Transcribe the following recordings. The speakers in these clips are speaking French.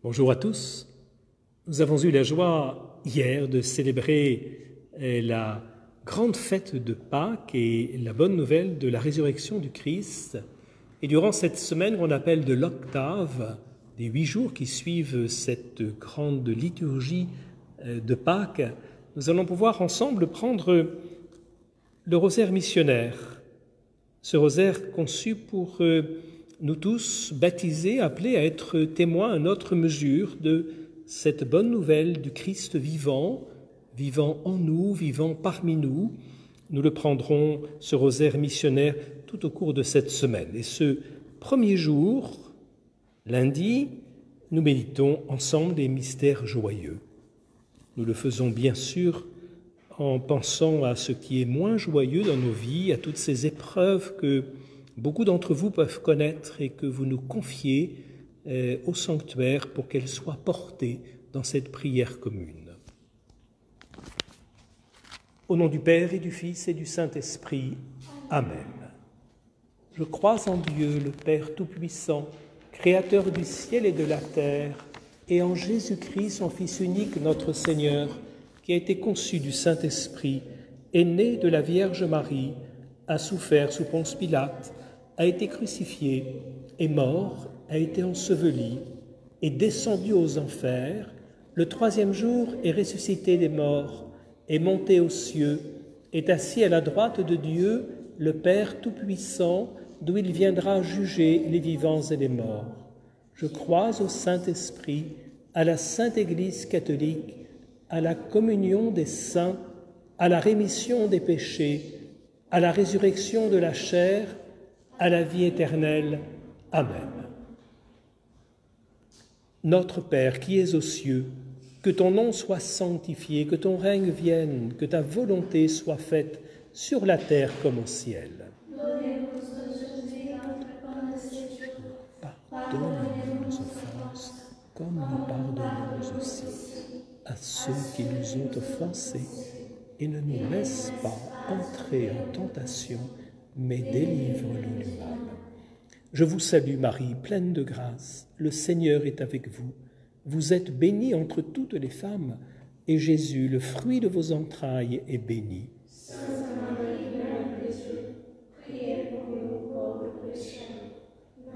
Bonjour à tous. Nous avons eu la joie hier de célébrer la grande fête de Pâques et la bonne nouvelle de la résurrection du Christ. Et durant cette semaine qu'on appelle de l'octave, des 8 jours qui suivent cette grande liturgie de Pâques, nous allons pouvoir ensemble prendre le rosaire missionnaire. Ce rosaire conçu pour nous tous baptisés, appelés à être témoins à notre mesure de cette bonne nouvelle du Christ vivant, vivant en nous, vivant parmi nous. Nous le prendrons, ce rosaire missionnaire, tout au cours de cette semaine. Et ce premier jour, lundi, nous méditons ensemble des mystères joyeux. Nous le faisons bien sûr en pensant à ce qui est moins joyeux dans nos vies, à toutes ces épreuves que beaucoup d'entre vous peuvent connaître et que vous nous confiez au sanctuaire pour qu'elles soient portées dans cette prière commune. Au nom du Père et du Fils et du Saint-Esprit, Amen. Je crois en Dieu, le Père Tout-Puissant, Créateur du ciel et de la terre, et en Jésus-Christ, son Fils unique, notre Seigneur, qui a été conçu du Saint-Esprit, est né de la Vierge Marie, a souffert sous Ponce Pilate, a été crucifié, est mort, a été enseveli, est descendu aux enfers, le 3e jour est ressuscité des morts, est monté aux cieux, est assis à la droite de Dieu, le Père Tout-Puissant, d'où il viendra juger les vivants et les morts. Je crois au Saint-Esprit, à la Sainte Église catholique, à la communion des saints, à la rémission des péchés, à la résurrection de la chair, à la vie éternelle. Amen. Notre Père qui es aux cieux, que ton nom soit sanctifié, que ton règne vienne, que ta volonté soit faite sur la terre comme au ciel. Donnez-nous aujourd'hui notre pain de ce jour. Pardonne-nous nos offenses, comme nous pardonnons aussi à ceux qui nous ont offensés, et ne nous laisse pas entrer en tentation, mais délivre-nous du mal. Je vous salue Marie, pleine de grâce, le Seigneur est avec vous. Vous êtes bénie entre toutes les femmes, et Jésus, le fruit de vos entrailles, est béni. Sainte Marie, Mère de Dieu, priez pour nous pauvres pécheurs,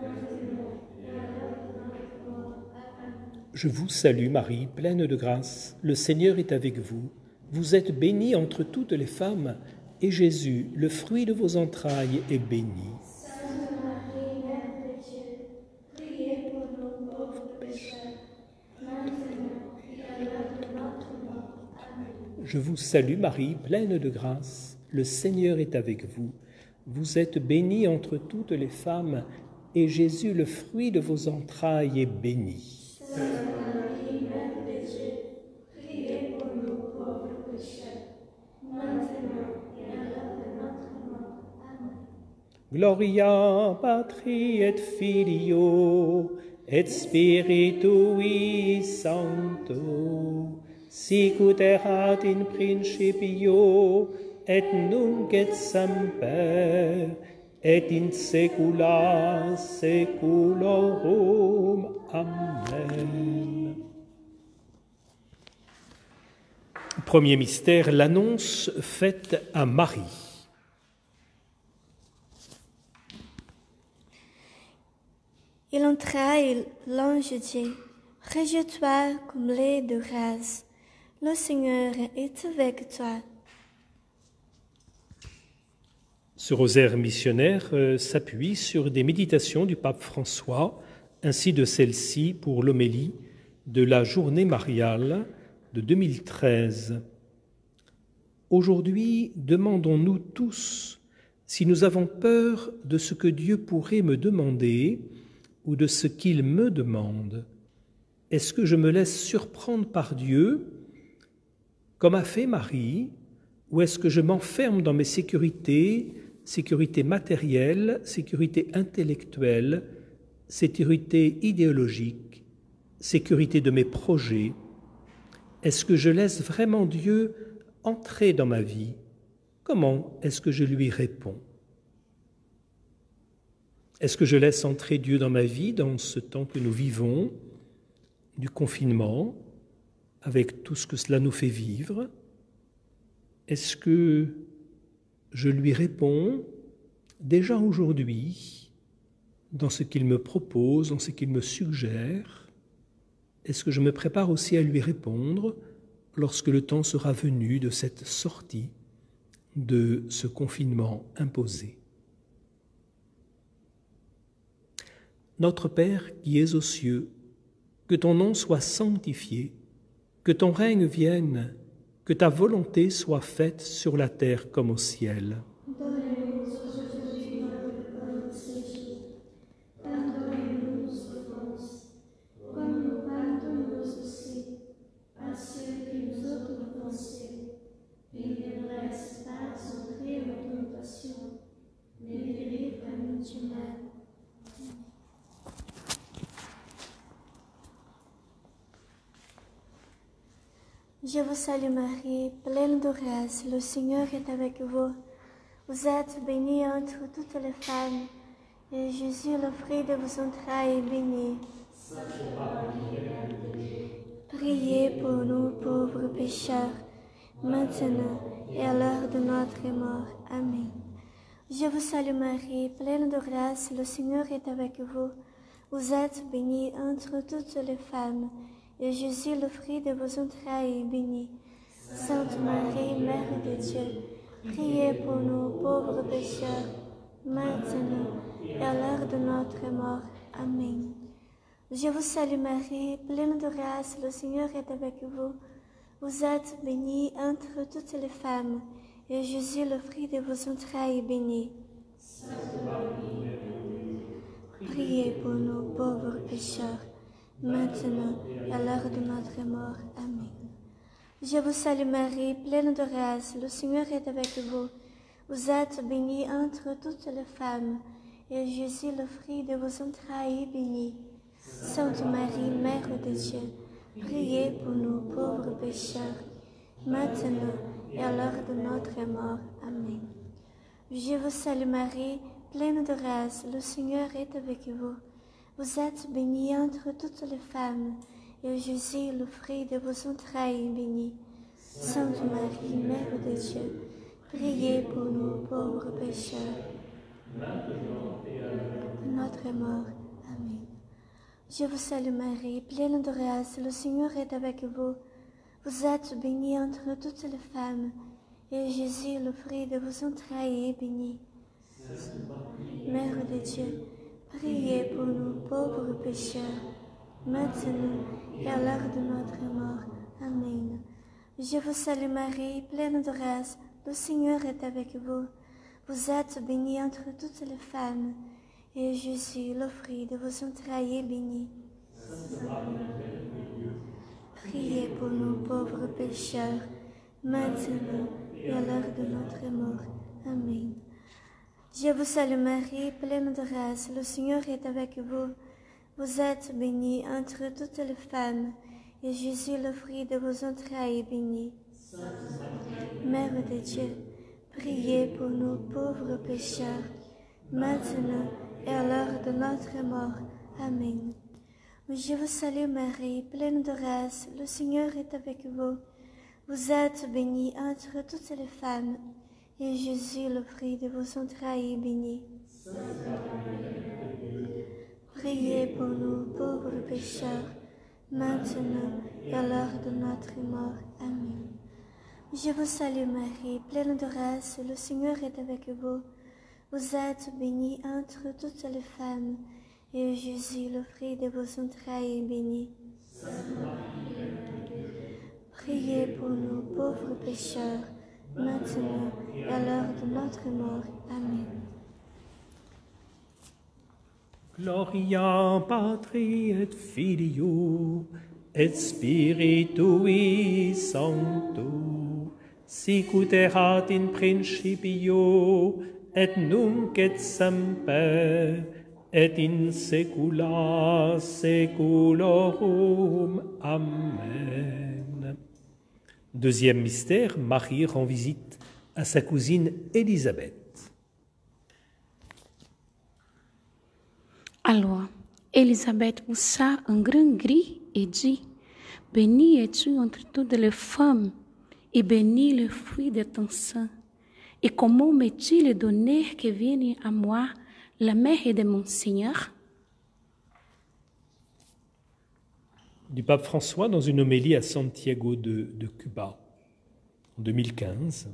maintenant et à l'heure de notre mort. Amen. Je vous salue Marie, pleine de grâce, le Seigneur est avec vous. Vous êtes bénie entre toutes les femmes, et Jésus, le fruit de vos entrailles, est béni. Sainte Marie, Mère de Dieu, priez pour nous pauvres pécheurs, maintenant et à l'heure de notre mort. Amen. Je vous salue Marie, pleine de grâce, le Seigneur est avec vous. Vous êtes bénie entre toutes les femmes, et Jésus, le fruit de vos entrailles, est béni. Sainte Marie, Mère de Dieu, priez pour nous pauvres pécheurs, maintenant et à l'heure de notre mort. Amen. Gloria Patri et Filio et Spiritui Sancto, sic ut erat in principio et nunc et semper et in saecula saeculorum. Amen. Premier mystère, l'annonce faite à Marie. Il entra et l'ange dit, « Réjouis-toi, comblée de grâce, le Seigneur est avec toi. » Ce rosaire missionnaire s'appuie sur des méditations du pape François, ainsi de celle-ci pour l'homélie de la journée mariale de 2013. Aujourd'hui, demandons-nous tous si nous avons peur de ce que Dieu pourrait me demander ou de ce qu'il me demande. Est-ce que je me laisse surprendre par Dieu, comme a fait Marie, ou est-ce que je m'enferme dans mes sécurités matérielle, sécurité intellectuelle, sécurité idéologique, sécurité de mes projets? Est-ce que je laisse vraiment Dieu entrer dans ma vie? Comment est-ce que je lui réponds? Est-ce que je laisse entrer Dieu dans ma vie dans ce temps que nous vivons? du confinement, avec tout ce que cela nous fait vivre, est-ce que je lui réponds déjà aujourd'hui dans ce qu'il me propose, dans ce qu'il me suggère? Est-ce que je me prépare aussi à lui répondre lorsque le temps sera venu de cette sortie, de ce confinement imposé? Notre Père qui es aux cieux, que ton nom soit sanctifié, que ton règne vienne, que ta volonté soit faite sur la terre comme au ciel. Donne-nous aujourd'hui notre pain de ce jour. Pardonne-nous nos offenses, comme nous pardonnons aussi à ceux qui nous ont offensés. Et ne nous laisse pas entrer en tentation, mais délivre-nous du mal. Je vous salue Marie, pleine de grâce, le Seigneur est avec vous. Vous êtes bénie entre toutes les femmes, et Jésus, le fruit de vos entrailles, est béni. Priez pour nous pauvres pécheurs, maintenant et à l'heure de notre mort. Amen. Je vous salue Marie, pleine de grâce, le Seigneur est avec vous. Vous êtes bénie entre toutes les femmes, et Jésus, le fruit de vos entrailles, est béni. Sainte Marie, Mère de Dieu, priez pour nous pauvres pécheurs, maintenant et à l'heure de notre mort. Amen. Je vous salue Marie, pleine de grâce, le Seigneur est avec vous. Vous êtes bénie entre toutes les femmes, et Jésus, le fruit de vos entrailles, est béni. Priez pour nous pauvres pécheurs, maintenant et à l'heure de notre mort. Amen. Je vous salue Marie, pleine de grâce, le Seigneur est avec vous. Vous êtes bénie entre toutes les femmes, et Jésus, le fruit de vos entrailles, est béni. Sainte Marie, Mère de Dieu, priez pour nous pauvres pécheurs, maintenant et à l'heure de notre mort. Amen. Je vous salue Marie, pleine de grâce, le Seigneur est avec vous. Vous êtes bénie entre toutes les femmes, et Jésus, le fruit de vos entrailles, est béni. Sainte Marie, Mère de Dieu, priez pour nous pauvres pécheurs, maintenant et à l'heure de notre mort. Amen. Je vous salue Marie, pleine de grâce, le Seigneur est avec vous. Vous êtes bénie entre toutes les femmes, et Jésus, le fruit de vos entrailles, est béni. Mère de Dieu, priez pour nous pauvres pécheurs, maintenant et à l'heure de notre mort. Amen. Je vous salue Marie, pleine de grâce, le Seigneur est avec vous. Vous êtes bénie entre toutes les femmes, et Jésus, le fruit de vos entrailles, est béni. Priez pour nous pauvres pécheurs, maintenant et à l'heure de notre mort. Amen. Je vous salue Marie, pleine de grâce, le Seigneur est avec vous. Vous êtes bénie entre toutes les femmes, et Jésus, le fruit de vos entrailles, est béni. Mère de Dieu, priez pour nous pauvres pécheurs, maintenant et à l'heure de notre mort. Amen. Je vous salue Marie, pleine de grâce, le Seigneur est avec vous. Vous êtes bénie entre toutes les femmes, et Jésus, le fruit de vos entrailles, est béni. Priez pour nous pauvres pécheurs, maintenant et à l'heure de notre mort. Amen. Je vous salue Marie, pleine de grâce, le Seigneur est avec vous. Vous êtes bénie entre toutes les femmes, et Jésus, le fruit de vos entrailles, est béni. Priez pour nous pauvres pécheurs, maintenant et à l'heure de notre mort. Amen. Gloria Patri et Filio et Spiritui Sancto, sic ut erat in principio et nunc et semper et in saecula saeculorum. Amen. Deuxième mystère, Marie rend visite à sa cousine Élisabeth. Allora, Élisabeth poussa un grand cri et dit, bénie es-tu entre toutes les femmes, et béni le fruit de ton sein. Et comment m'est-il donné que vienne à moi la mère de mon Seigneur? Du pape François dans une homélie à Santiago de Cuba en 2015.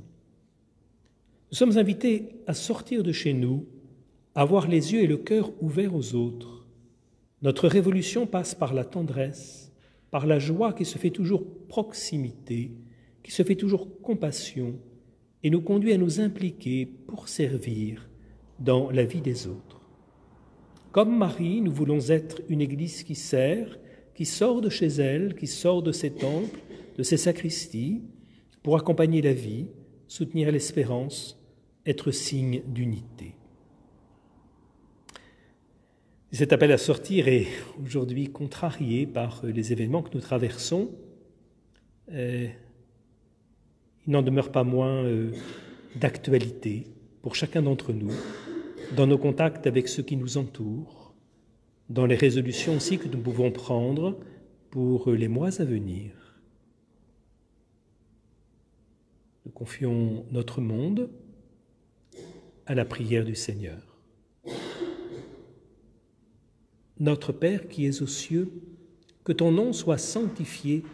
Nous sommes invités à sortir de chez nous, à avoir les yeux et le cœur ouverts aux autres. Notre révolution passe par la tendresse, par la joie qui se fait toujours proximité, qui se fait toujours compassion et nous conduit à nous impliquer pour servir dans la vie des autres. Comme Marie, nous voulons être une Église qui sert, qui sort de chez elle, qui sort de ses temples, de ses sacristies, pour accompagner la vie, soutenir l'espérance, être signe d'unité. Cet appel à sortir est aujourd'hui contrarié par les événements que nous traversons. Il n'en demeure pas moins d'actualité pour chacun d'entre nous, dans nos contacts avec ceux qui nous entourent, dans les résolutions aussi que nous pouvons prendre pour les mois à venir. Nous confions notre monde à la prière du Seigneur. Notre Père qui es aux cieux, que ton nom soit sanctifié,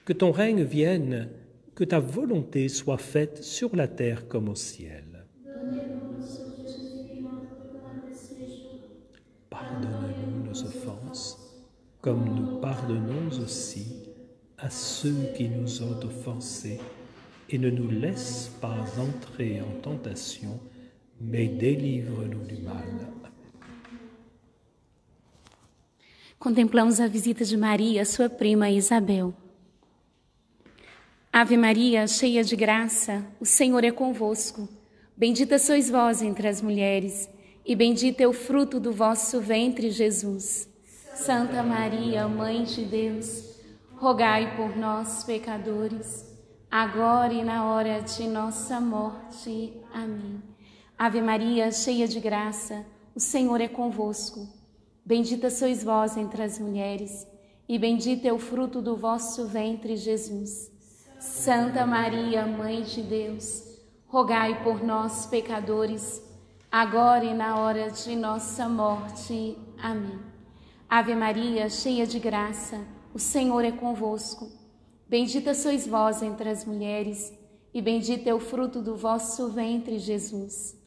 que ton règne vienne, que ta volonté soit faite sur la terre comme au ciel. Pardonne-nous nos offenses, comme nous pardonnons aussi à ceux qui nous ont offensés, et ne nous laisse pas entrer en tentation, mais délivre-nous du mal. Contemplamos a visita de Maria, sua prima Isabel. Ave Maria, cheia de graça, o Senhor é convosco. Bendita sois vós entre as mulheres, e bendito é o fruto do vosso ventre, Jesus. Santa Maria, Mãe de Deus, rogai por nós, pecadores, agora e na hora de nossa morte. Amém. Ave Maria, cheia de graça, o Senhor é convosco. Bendita sois vós entre as mulheres, e bendito é o fruto do vosso ventre, Jesus. Santa Maria, Mãe de Deus, rogai por nós, pecadores, agora e na hora de nossa morte. Amém. Ave Maria, cheia de graça, o Senhor é convosco. Bendita sois vós entre as mulheres, e bendito é o fruto do vosso ventre, Jesus.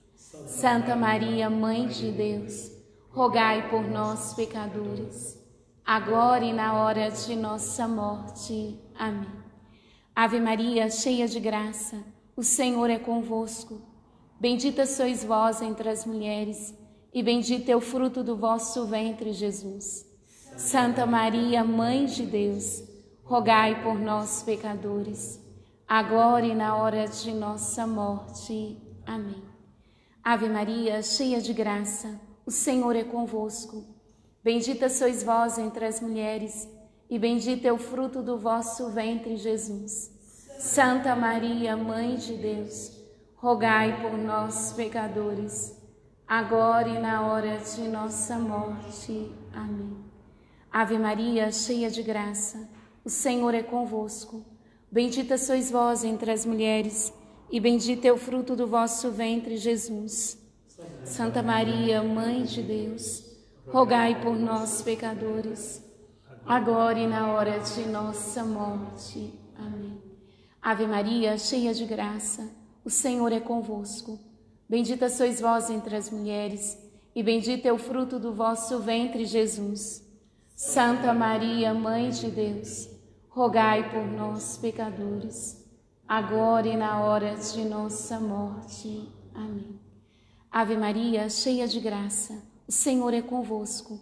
Santa Maria, Mãe de Deus, rogai por nós, pecadores, agora e na hora de nossa morte. Amém. Ave Maria, cheia de graça, o Senhor é convosco. Bendita sois vós entre as mulheres, e bendito é o fruto do vosso ventre, Jesus. Santa Maria, Mãe de Deus, rogai por nós, pecadores, agora e na hora de nossa morte. Amém. Ave Maria, cheia de graça, o Senhor é convosco. Bendita sois vós entre as mulheres, e bendito é o fruto do vosso ventre, Jesus. Santa Maria, Mãe de Deus, rogai por nós, pecadores, agora e na hora de nossa morte. Amém. Ave Maria, cheia de graça, o Senhor é convosco. Bendita sois vós entre as mulheres, e bendito é o fruto do vosso ventre, Jesus. Santa Maria, Mãe de Deus, rogai por nós, pecadores, agora e na hora de nossa morte. Amém. Ave Maria, cheia de graça, o Senhor é convosco. Bendita sois vós entre as mulheres, e bendito é o fruto do vosso ventre, Jesus. Santa Maria, Mãe de Deus, rogai por nós, pecadores, agora e na hora de nossa morte. Amém. Ave Maria, cheia de graça, o Senhor é convosco.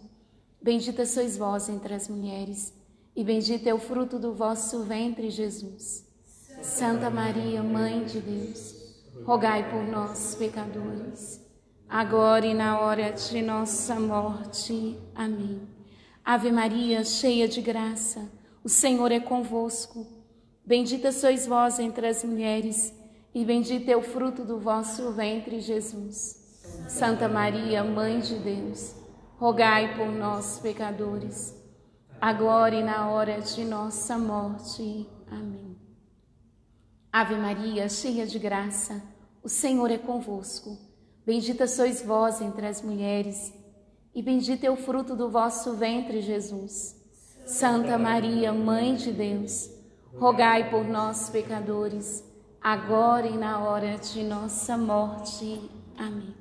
Bendita sois vós entre as mulheres, e bendito é o fruto do vosso ventre, Jesus. Santa Maria, Mãe de Deus, rogai por nós, pecadores, agora e na hora de nossa morte. Amém. Ave Maria, cheia de graça, o Senhor é convosco. Bendita sois vós entre as mulheres, e bendito é o fruto do vosso ventre, Jesus. Santa Maria, Mãe de Deus, rogai por nós, pecadores, agora e na hora de nossa morte. Amém. Ave Maria, cheia de graça, o Senhor é convosco. Bendita sois vós entre as mulheres, e bendito é o fruto do vosso ventre, Jesus. Santa Maria, Mãe de Deus, rogai por nós, pecadores, agora e na hora de nossa morte. Amém.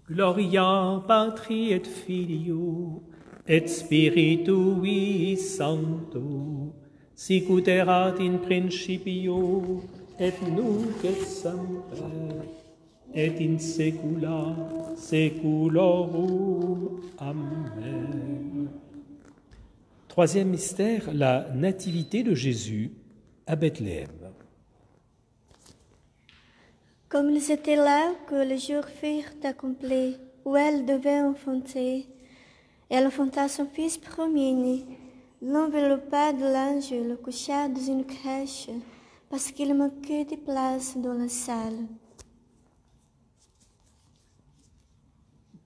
Gloria Patri et Filio et Spiritui Sancto, sic ut erat in principio et nunc et semper et in saecula saeculorum. Amen. Troisième mystère, la nativité de Jésus à Bethléem. Comme ils étaient là que le jour fut accompli, où elle devait enfanter, elle enfanta son fils premier-né, l'enveloppa de linge, le coucha dans une crèche, parce qu'il manquait de place dans la salle.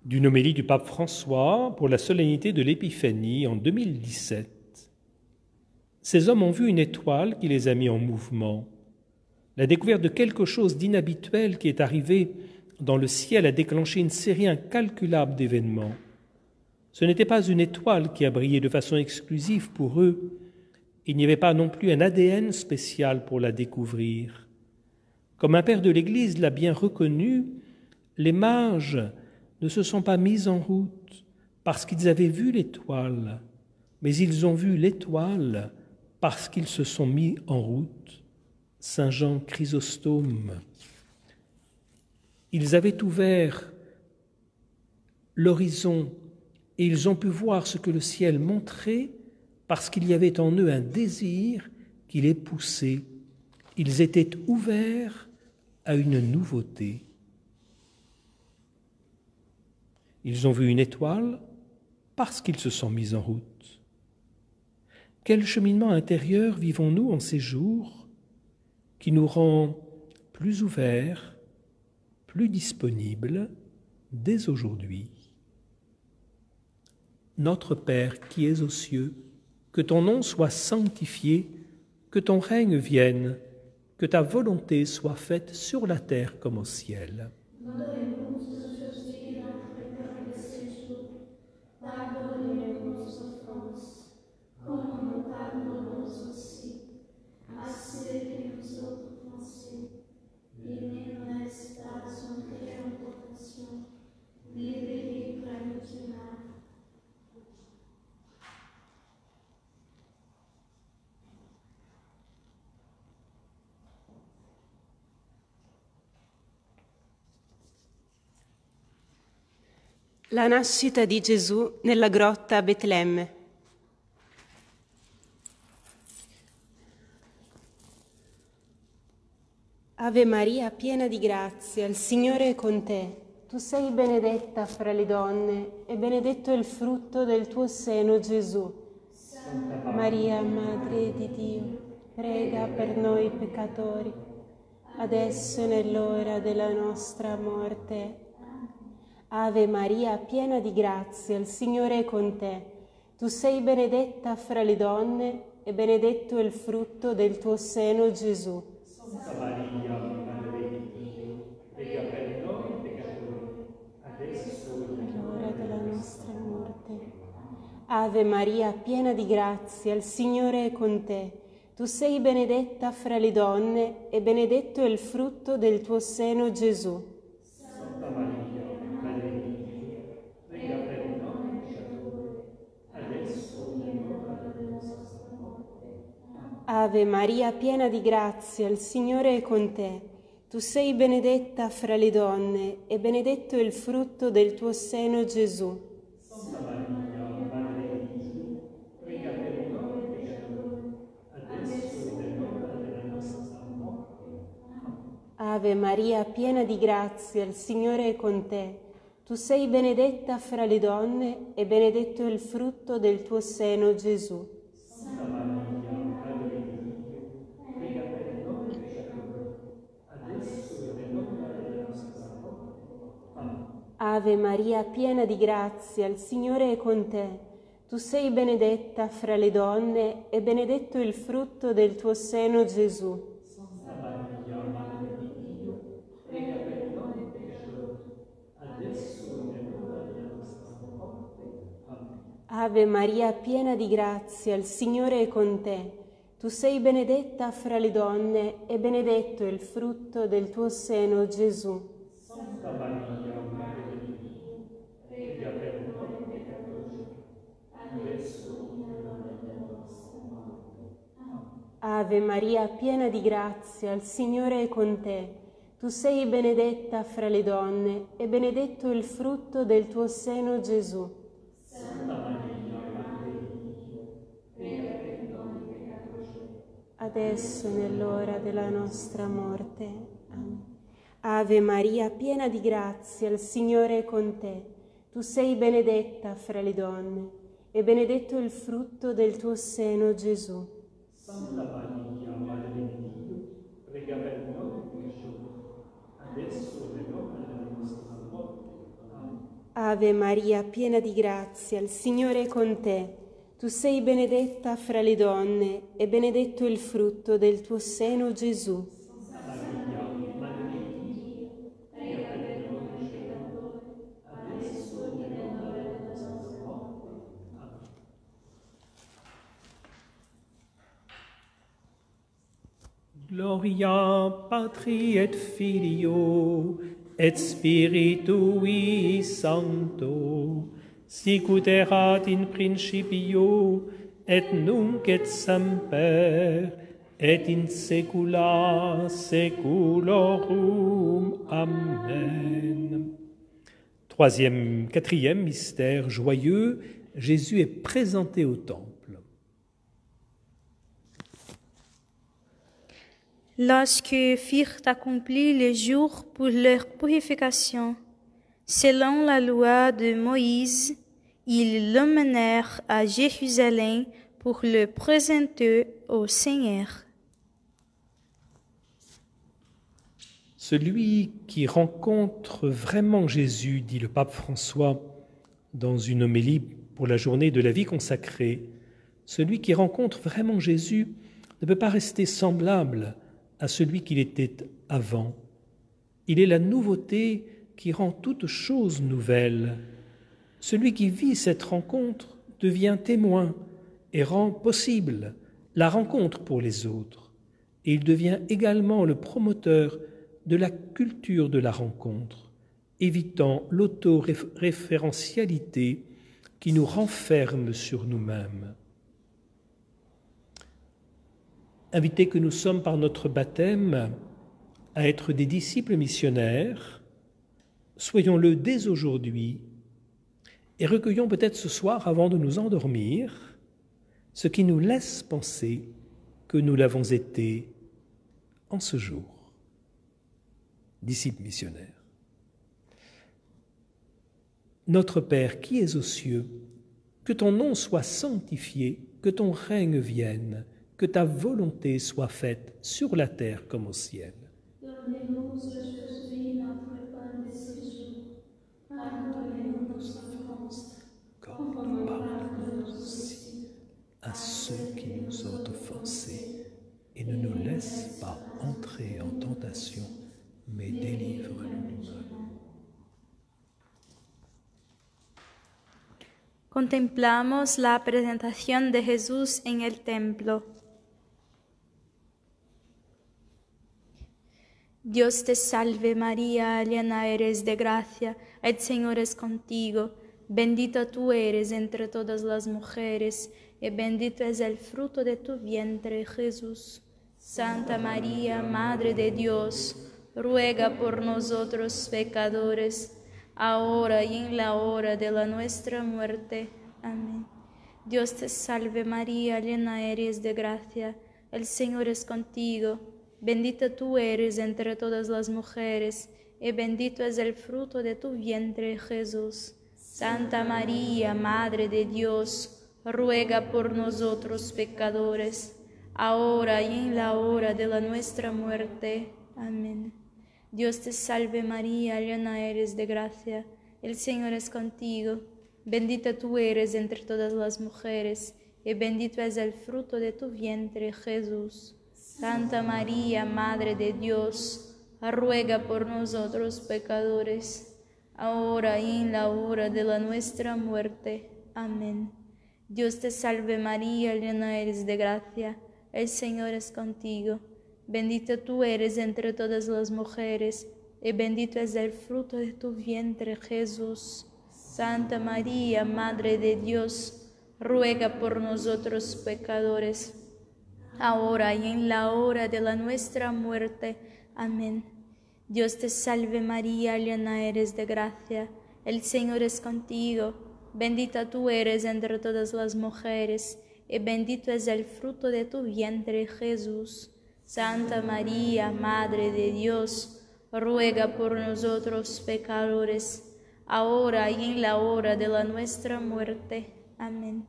D'une homélie du pape François pour la solennité de l'Épiphanie en 2017. Ces hommes ont vu une étoile qui les a mis en mouvement. La découverte de quelque chose d'inhabituel qui est arrivé dans le ciel a déclenché une série incalculable d'événements. Ce n'était pas une étoile qui a brillé de façon exclusive pour eux. Il n'y avait pas non plus un ADN spécial pour la découvrir. Comme un père de l'Église l'a bien reconnu, les mages ne se sont pas mis en route parce qu'ils avaient vu l'étoile, mais ils ont vu l'étoile parce qu'ils se sont mis en route. Saint Jean Chrysostome. Ils avaient ouvert l'horizon et ils ont pu voir ce que le ciel montrait parce qu'il y avait en eux un désir qui les poussait. Ils étaient ouverts à une nouveauté. Ils ont vu une étoile parce qu'ils se sont mis en route. Quel cheminement intérieur vivons-nous en ces jours qui nous rend plus ouverts, plus disponibles dès aujourd'hui? Notre Père qui es aux cieux, que ton nom soit sanctifié, que ton règne vienne, que ta volonté soit faite sur la terre comme au ciel. Donne-nous aujourd'hui notre pain de ce jour. Pardonne-nous nos offenses, comme nous pardonnons aussi à ceux qui nous ont offensés. Et ne nous laisse pas entrer en tentation, mais délivre-nous du mal. La nascita di Gesù nella grotta a Betlemme. Ave Maria, piena di grazia, il Signore è con te. Tu sei benedetta fra le donne e benedetto è il frutto del tuo seno, Gesù. Santa Maria, Madre di Dio, prega per noi peccatori, adesso e nell'ora della nostra morte. Ave Maria, piena di grazia, il Signore è con te. Tu sei benedetta fra le donne e benedetto è il frutto del tuo seno, Gesù. Santa Maria, Madre di Dio, prega per noi peccatori, adesso e Nell'ora della nostra morte. Ave Maria, piena di grazia, il Signore è con te. Tu sei benedetta fra le donne e benedetto è il frutto del tuo seno, Gesù. Santa Maria, Madre di Dio, prega per noi peccatori, adesso e nell'ora della nostra morte. Ave Maria, piena di grazia, il Signore è con te. Tu sei benedetta fra le donne e benedetto è il frutto del tuo seno, Gesù. Santa Maria, Madre di Dio, prega per noi peccatori, adesso e nell'ora della nostra morte. Ave Maria, piena di grazia, il Signore è con te. Tu sei benedetta fra le donne e benedetto è il frutto del tuo seno, Gesù. Santa Maria, Madre di Dio, prega per noi peccatori, adesso e nell'ora della nostra morte. Amen. Ave Maria, piena di grazia, il Signore è con te. Tu sei benedetta fra le donne e benedetto il frutto del tuo seno, Gesù. Ave Maria, piena di grazia, il Signore è con te. Tu sei benedetta fra le donne e benedetto il frutto del tuo seno, Gesù. Santa Maria, Madre di Dio, prega per noi peccatori, adesso e all'ora della nostra morte. Amen. Ave Maria, piena di grazia, il Signore è con te. Tu sei benedetta fra le donne e benedetto il frutto del tuo seno, Gesù. Santa Maria, Madre di Dio, prega per noi peccatori, adesso e nell'ora della nostra morte. Amen. Ave Maria, piena di grazia, il Signore è con te. Tu sei benedetta fra le donne e benedetto il frutto del tuo seno, Gesù. Santa Maria, Madre di Dio, prega per noi peccatori, adesso e nell'ora della nostra morte. Amen. Ave Maria, piena di grazia, il Signore è con te. Tu sei benedetta fra le donne e benedetto il frutto del tuo seno, Gesù. Santa Maria, Madre di Dio, prega per noi peccatori, adesso e nell'ora della nostra morte. Amen. Gloria Patri et Filio et Spiritui Sancto, sicut erat in principio et nunc et semper et in saecula saeculorum. Amen. Quatrième mystère joyeux, Jésus est présenté au temple. Lorsque furent accomplis les jours pour leur purification, selon la loi de Moïse, ils l'emmenèrent à Jérusalem pour le présenter au Seigneur. Celui qui rencontre vraiment Jésus, dit le pape François dans une homélie pour la journée de la vie consacrée, celui qui rencontre vraiment Jésus ne peut pas rester semblable à celui qu'il était avant. Il est la nouveauté qui rend toute chose nouvelle. Celui qui vit cette rencontre devient témoin et rend possible la rencontre pour les autres. Et il devient également le promoteur de la culture de la rencontre, évitant l'autoréférentialité qui nous renferme sur nous-mêmes. Invités que nous sommes par notre baptême à être des disciples missionnaires, soyons-le dès aujourd'hui et recueillons peut-être ce soir, avant de nous endormir, ce qui nous laisse penser que nous l'avons été en ce jour. Disciples missionnaires. Notre Père qui es aux cieux, que ton nom soit sanctifié, que ton règne vienne, que ta volonté soit faite sur la terre comme au ciel. Donne-nous aujourd'hui notre pain de ce jour. Pardonne-nous nos offenses, Comme nous pardonnons aussi à ceux qui nous ont offensés, et ne nous laisse pas entrer en tentation, mais délivre-nous du mal. Contemplamos la presentación de Jesús en el templo. Dios te salve María, llena eres de gracia, el Señor es contigo, bendita tú eres entre todas las mujeres, y bendito es el fruto de tu vientre, Jesús. Santa María, Madre de Dios, ruega por nosotros pecadores, ahora y en la hora de nuestra muerte. Amén. Dios te salve María, llena eres de gracia, el Señor es contigo, bendita tú eres entre todas las mujeres, y bendito es el fruto de tu vientre, Jesús. Santa María, Madre de Dios, ruega por nosotros pecadores, ahora y en la hora de nuestra muerte. Amén. Dios te salve María, llena eres de gracia, el Señor es contigo. Bendita tú eres entre todas las mujeres, y bendito es el fruto de tu vientre, Jesús. Santa María, Madre de Dios, ruega por nosotros pecadores, ahora y en la hora de nuestra muerte. Amén. Dios te salve María, llena eres de gracia, el Señor es contigo. Bendita tú eres entre todas las mujeres, y bendito es el fruto de tu vientre, Jesús. Santa María, Madre de Dios, ruega por nosotros pecadores, ahora y en la hora de nuestra muerte. Amén. Dios te salve María, llena eres de gracia, el Señor es contigo. Bendita tú eres entre todas las mujeres, y bendito es el fruto de tu vientre, Jesús. Santa María, Madre de Dios, ruega por nosotros pecadores, ahora y en la hora de nuestra muerte. Amén.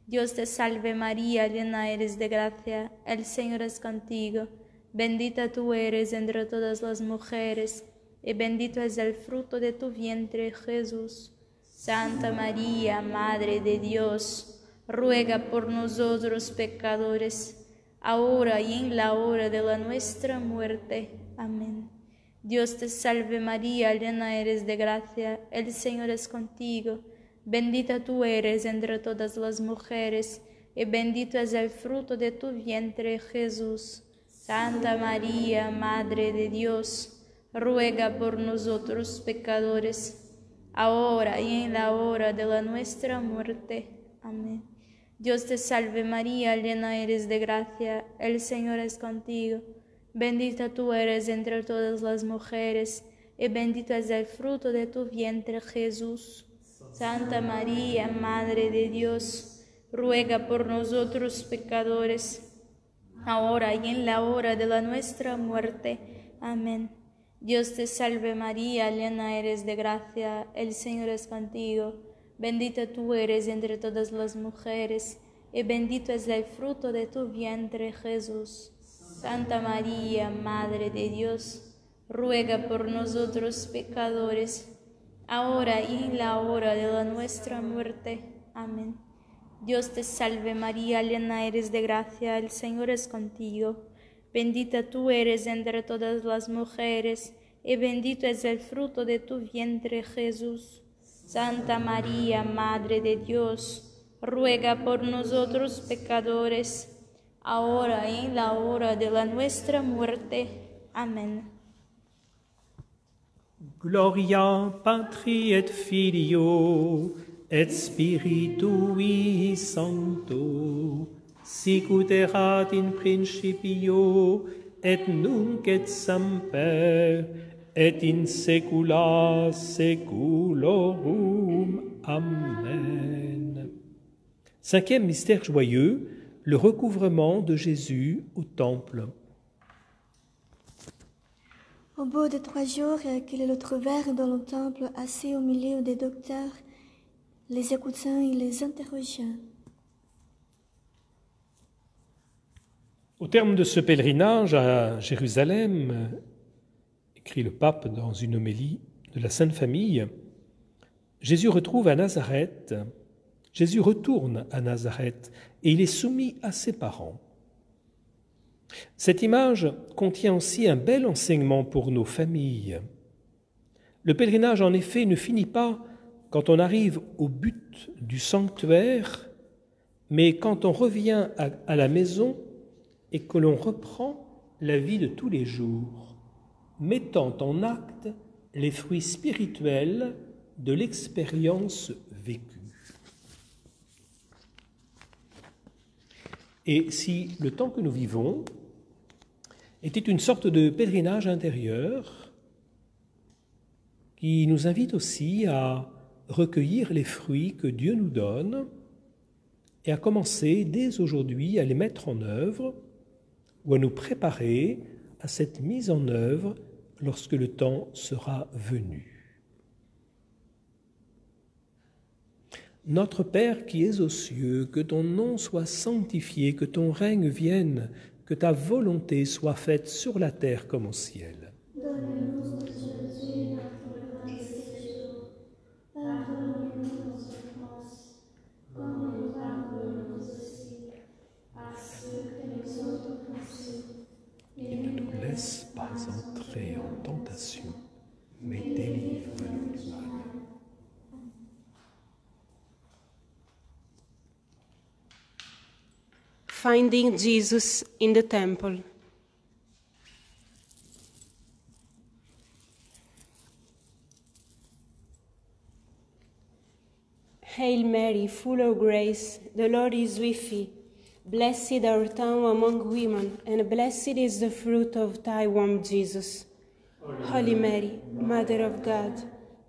Dios te salve María, llena eres de gracia, el Señor es contigo. Bendita tú eres entre todas las mujeres, y bendito es el fruto de tu vientre, Jesús. Santa María, Madre de Dios, ruega por nosotros pecadores, ahora y en la hora de nuestra muerte. Amén. Dios te salve María, llena eres de gracia, el Señor es contigo. Bendita tú eres entre todas las mujeres, y bendito es el fruto de tu vientre, Jesús. Santa María, Madre de Dios, ruega por nosotros pecadores, ahora y en la hora de nuestra muerte. Amén. Dios te salve María, llena eres de gracia, el Señor es contigo. Bendita tú eres entre todas las mujeres, y bendito es el fruto de tu vientre, Jesús. Santa María, Madre de Dios, ruega por nosotros pecadores, ahora y en la hora de nuestra muerte. Amén. Dios te salve María, llena eres de gracia, el Señor es contigo. Bendita tú eres entre todas las mujeres, y bendito es el fruto de tu vientre, Jesús. Santa María, Madre de Dios, ruega por nosotros pecadores, ahora y en la hora de nuestra muerte. Amén. Dios te salve María, llena eres de gracia, el Señor es contigo. Bendita tú eres entre todas las mujeres, y bendito es el fruto de tu vientre, Jesús. Santa María, Madre de Dios, ruega por nosotros pecadores, ahora y en la hora de nuestra muerte. Amén. Gloria Patri et Filio et Spiritui Sancto, sicut erat in principio et nunc et semper et in saecula saeculorum. Amen. Cinquième mystère joyeux, le recouvrement de Jésus au temple. Au bout de 3 jours qu'ils le trouvèrent dans le temple, assis au milieu des docteurs, les écoutant et les interrogeant. Au terme de ce pèlerinage à Jérusalem, écrit le pape dans une homélie de la Sainte Famille, Jésus retourne à Nazareth et il est soumis à ses parents. Cette image contient aussi un bel enseignement pour nos familles. Le pèlerinage, en effet, ne finit pas quand on arrive au but du sanctuaire, mais quand on revient à la maison et que l'on reprend la vie de tous les jours, mettant en acte les fruits spirituels de l'expérience vécue. Et si le temps que nous vivons était une sorte de pèlerinage intérieur qui nous invite aussi à recueillir les fruits que Dieu nous donne et à commencer dès aujourd'hui à les mettre en œuvre ou à nous préparer à cette mise en œuvre lorsque le temps sera venu. Notre Père qui es aux cieux, que ton nom soit sanctifié, que ton règne vienne, que ta volonté soit faite sur la terre comme au ciel. Donne-nous aujourd'hui notre pain de ce jour. entrer en tentation, mais délivre-nous du mal. Finding Jesus in the temple. Hail Mary, full of grace, the Lord is with thee. Blessed art thou among women, and blessed is the fruit of thy womb, Jesus. Holy Mary, Mother of God,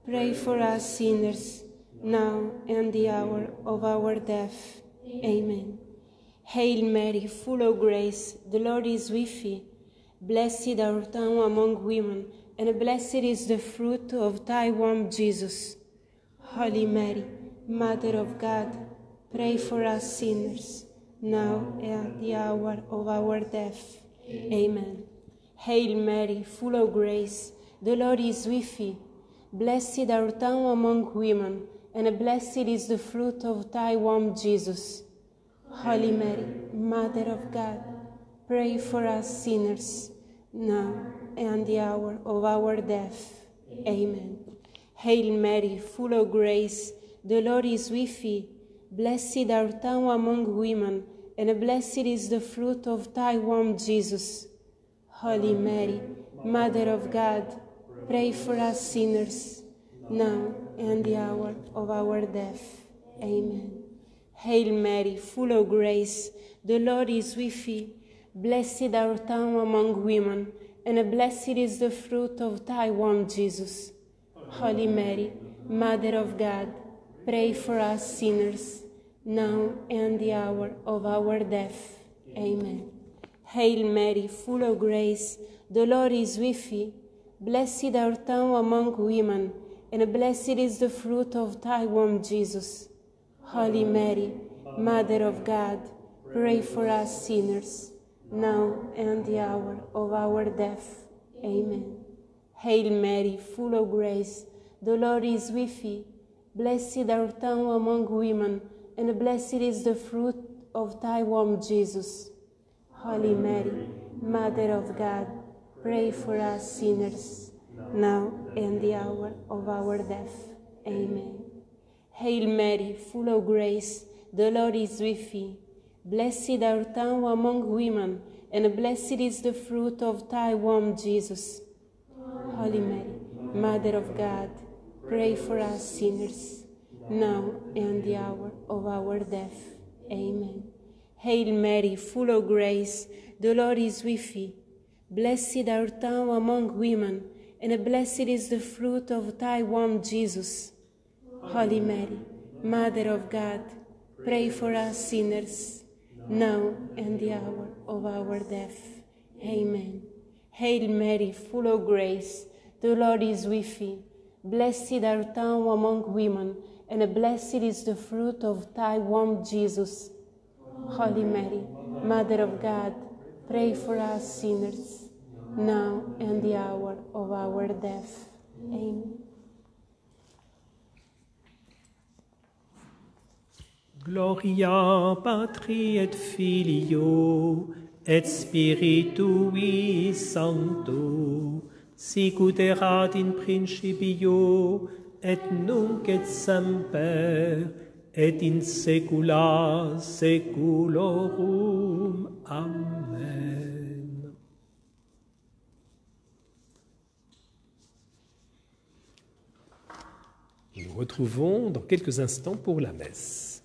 pray for us sinners, now and the hour of our death. Amen. Hail Mary, full of grace, the Lord is with thee. Blessed art thou among women, and blessed is the fruit of thy womb, Jesus. Holy Mary, Mother of God, pray for us sinners, now and at the hour of our death. Amen. Hail Mary, full of grace, the Lord is with thee. Blessed art thou among women, and blessed is the fruit of thy womb, Jesus. Holy Mary, Mother of God, pray for us sinners, now and the hour of our death. Amen. Hail Mary, full of grace, the Lord is with thee. Blessed art thou among women, and blessed is the fruit of thy womb, Jesus. Holy Mary, Mother of God, pray for us sinners, now and the hour of our death. Amen. Hail Mary, full of grace, the Lord is with thee. Blessed art thou among women, and blessed is the fruit of thy womb, Jesus. Holy Mary, Mother of God, pray for us sinners, now and the hour of our death. Amen. Hail Mary, full of grace, the Lord is with thee. Blessed art thou among women, and blessed is the fruit of thy womb, Jesus. Holy Mary, Mother of God, pray for us sinners, now and the hour of our death. Amen. Hail Mary, full of grace, the Lord is with thee. Blessed art thou among women, and blessed is the fruit of thy womb, Jesus. Holy Mary, Mother of God, pray for us sinners, now and the hour of our death. Amen. Hail Mary, full of grace, the Lord is with thee. Blessed art thou among women, and blessed is the fruit of thy womb, Jesus. Holy Mary, Mother of God, pray for us sinners, now and the hour of our death. Amen. Hail Mary, full of grace, the Lord is with thee. Blessed art thou among women, and blessed is the fruit of thy womb, Jesus. Holy Mary, Mother of God, pray for us sinners, now and the hour of our death. Amen. Hail Mary, full of grace, the Lord is with thee. Blessed art thou among women, and blessed is the fruit of thy womb, Jesus. Holy Mary, Mother of God, pray for us sinners, now and the hour of our death. Amen. Gloria Patri et Filio et Spiritui Sancto, sic ut erat in principio et nunc et semper et in saecula saeculorum. Amen. Nous nous retrouvons dans quelques instants pour la messe.